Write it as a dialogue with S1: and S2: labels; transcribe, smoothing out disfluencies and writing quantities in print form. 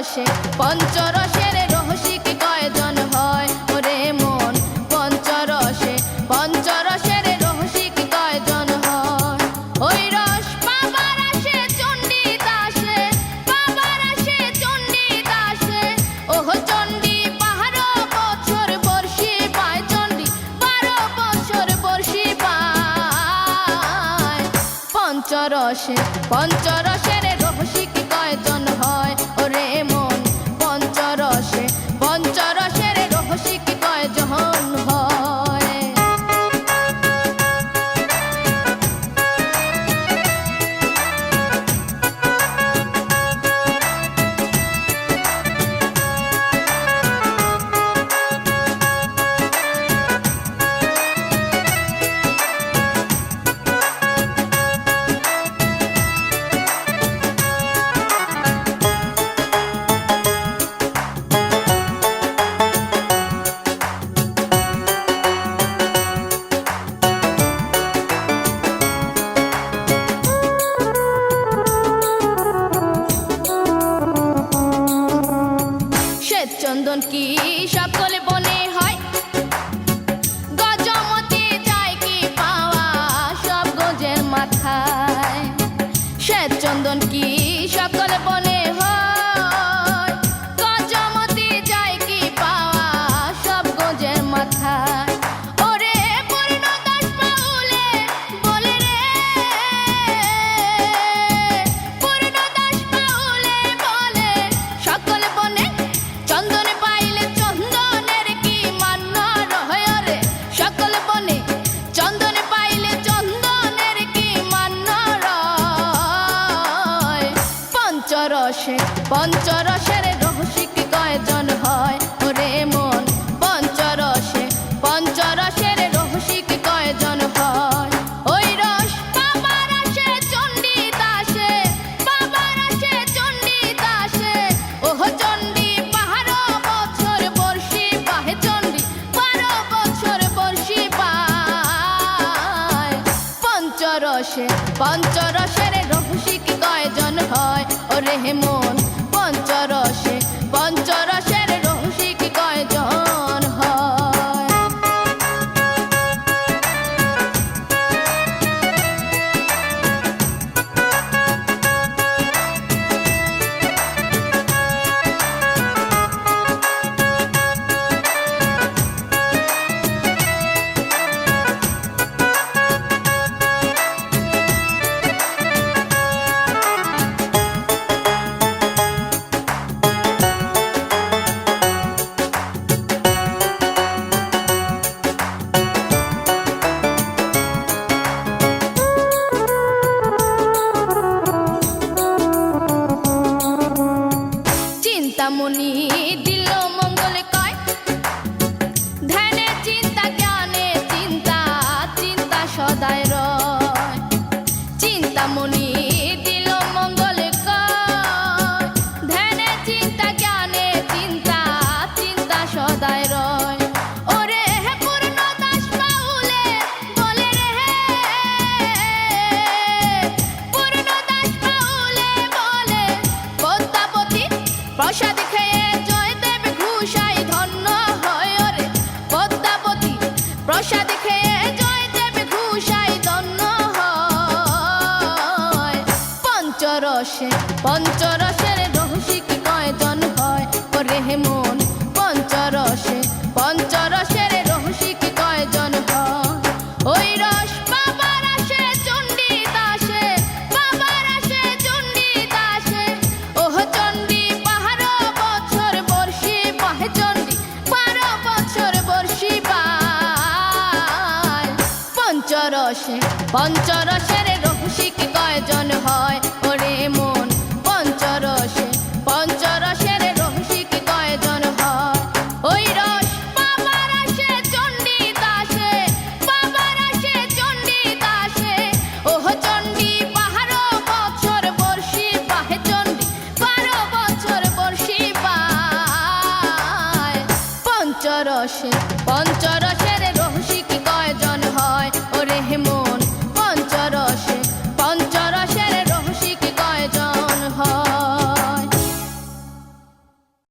S1: পঞ্চরসে পঞ্চরসের রসিক কয়জন হয় ওরে মন পঞ্চরসে পঞ্চরসের রসিক কয়জন হয় ওই রস পাবার আসে চণ্ডী দাসে পাবার আসে চণ্ডী দাসে ওহ চণ্ডী 12 বছর বর্ষি পায় চণ্ডী 12 বছর বর্ষি পায় পঞ্চরসে পঞ্চরসের রসিক কয়জন হয় ওরে মন পঞ্চরসে পঞ্চরসের রসিক কয়জন হয় চন্দন কি সকল বনে হয় গজমতে যায় কি পাওয়া সব গজের মাথায় শ্বেত চন্দন কি সকল বনে হয় গজমতে যায় কি পাওয়া সব গজের মাথায় ওরে পূর্ণদাস পাউলে বলে রে পূর্ণদাস পাউলে বলে সকল বনে চন্দন পাইলে চন্দনের কি মান্য রয় রে সকল বনে চন্দন পাইলে চন্দনের কি মান্য রয় পঞ্চরসে পঞ্চরসের রসিক কয়জন হয় ওরে মন পঞ্চরসে পঞ্চরসের রসিক কয়জন হয় ওই রস পাবার আসে চণ্ডী দাসে পাবার আসে চণ্ডী দাসে ওহ চণ্ডী 12 বছর বর্ষি পাহে চণ্ডী 12 বছর বর্ষি পায় পঞ্চরসে পঞ্চরসের রসিক কয়জন হয় ওরে মন পঞ্চরসে পঞ্চরসের রসিক কয়জন হয় চিন্তামণি দিল মঙ্গল কয় ধ্যানে চিন্তা জ্ঞানে চিন্তা চিন্তা সদায় রয় চিন্তামণি দিল মঙ্গল কয় ধ্যানে চিন্তা জ্ঞানে চিন্তা চিন্তা সদায় রয় ওরে পূর্ণদাস পাউলে বলে রে পূর্ণদাস পাউলে বলে পদ্মাবতী প্রসাদ খেয়ে জয়দেব ঘুষাই ধন্য হয় রে পদ্মাবতী প্রসাদ খেয়ে জয়দেব ঘুষাই ধন্য হয় পঞ্চরসে পঞ্চরসের রসিক কয়জন হয় ওরে মন পঞ্চরসে পঞ্চরসের রসিক কয়জন হয় ওই রস পাবার আসে চণ্ডী দাসে পাবার আসে চণ্ডী দাসে ওহ চণ্ডী 12 বছর বর্ষি পাহে চণ্ডী 12 বছর বর্ষি পায় পঞ্চরসে পঞ্চরসের রসিক কয়জন হয় ওরে মন পঞ্চরসে পঞ্চরসের রসিক কয়জন হয় ওই রস পাবার আসে চণ্ডী দাসে পাবার আসে চণ্ডী দাসে ওহ চণ্ডী 12 বছর বর্ষি পাহে চণ্ডী 12 বছর বর্ষি পায় পঞ্চরসে পঞ্চরসে